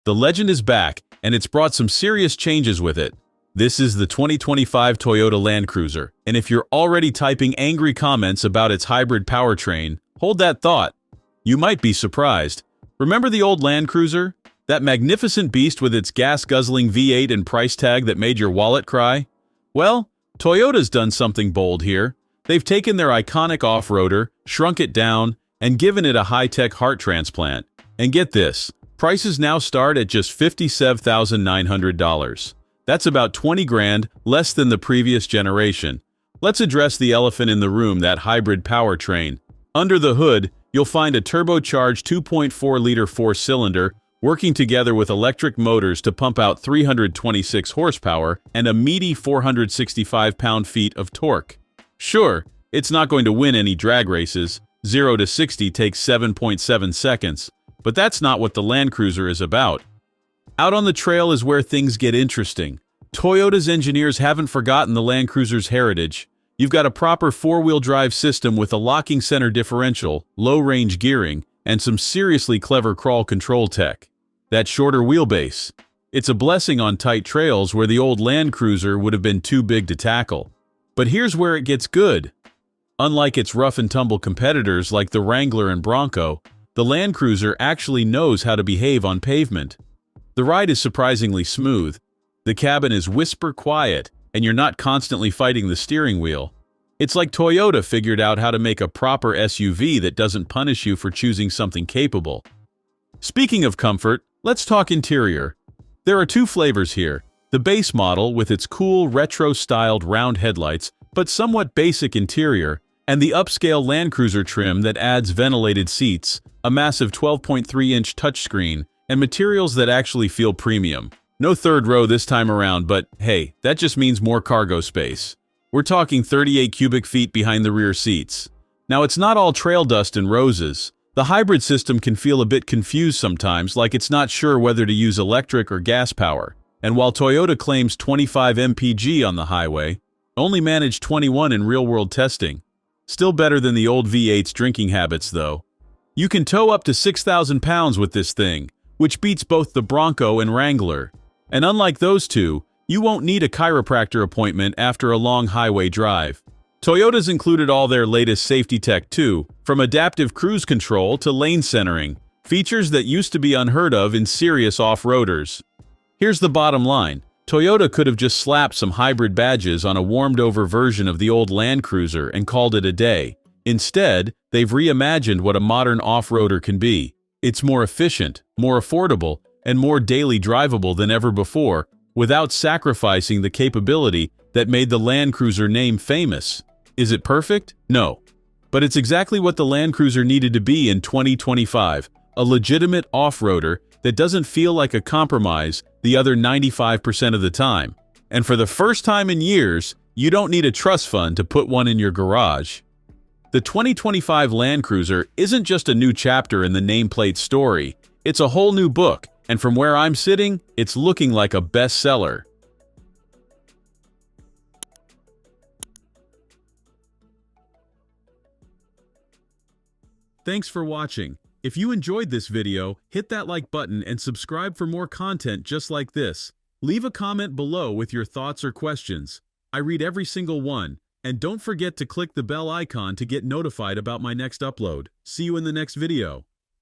The legend is back, and it's brought some serious changes with it. This is the 2025 Toyota Land Cruiser, and if you're already typing angry comments about its hybrid powertrain, hold that thought. You might be surprised. Remember the old Land Cruiser? That magnificent beast with its gas-guzzling V8 and price tag that made your wallet cry? Well, Toyota's done something bold here. They've taken their iconic off-roader, shrunk it down, and given it a high-tech heart transplant. And get this, prices now start at just $57,900. That's about 20 grand less than the previous generation. Let's address the elephant in the room, that hybrid powertrain. Under the hood, you'll find a turbocharged 2.4-liter four-cylinder working together with electric motors to pump out 326 horsepower and a meaty 465 pound-feet of torque. Sure, it's not going to win any drag races. 0 to 60 takes 7.7 seconds. But that's not what the Land Cruiser is about. Out on the trail is where things get interesting. Toyota's engineers haven't forgotten the Land Cruiser's heritage. You've got a proper four-wheel drive system with a locking center differential, low-range gearing, and some seriously clever crawl control tech. That shorter wheelbase. It's a blessing on tight trails where the old Land Cruiser would have been too big to tackle. But here's where it gets good. Unlike its rough-and-tumble competitors like the Wrangler and Bronco, the Land Cruiser actually knows how to behave on pavement. The ride is surprisingly smooth. The cabin is whisper quiet, and you're not constantly fighting the steering wheel. It's like Toyota figured out how to make a proper SUV that doesn't punish you for choosing something capable. Speaking of comfort, let's talk interior. There are two flavors here. The base model with its cool, retro-styled round headlights, but somewhat basic interior, and the upscale Land Cruiser trim that adds ventilated seats, a massive 12.3-inch touchscreen, and materials that actually feel premium. No third row this time around, but hey, that just means more cargo space. We're talking 38 cubic feet behind the rear seats. Now, it's not all trail dust and roses. The hybrid system can feel a bit confused sometimes, like it's not sure whether to use electric or gas power. And while Toyota claims 25 mpg on the highway, only managed 21 in real-world testing. Still better than the old V8's drinking habits, though. You can tow up to 6,000 pounds with this thing, which beats both the Bronco and Wrangler. And unlike those two, you won't need a chiropractor appointment after a long highway drive. Toyota's included all their latest safety tech too, from adaptive cruise control to lane centering, features that used to be unheard of in serious off-roaders. Here's the bottom line. Toyota could have just slapped some hybrid badges on a warmed-over version of the old Land Cruiser and called it a day. Instead, they've reimagined what a modern off-roader can be. It's more efficient, more affordable, and more daily drivable than ever before, without sacrificing the capability that made the Land Cruiser name famous. Is it perfect? No. But it's exactly what the Land Cruiser needed to be in 2025, a legitimate off-roader that doesn't feel like a compromise the other 95% of the time. And for the first time in years, you don't need a trust fund to put one in your garage. The 2025 Land Cruiser isn't just a new chapter in the nameplate story, it's a whole new book, and from where I'm sitting, it's looking like a bestseller. Thanks for watching. If you enjoyed this video, hit that like button and subscribe for more content just like this. Leave a comment below with your thoughts or questions. I read every single one. And don't forget to click the bell icon to get notified about my next upload. See you in the next video.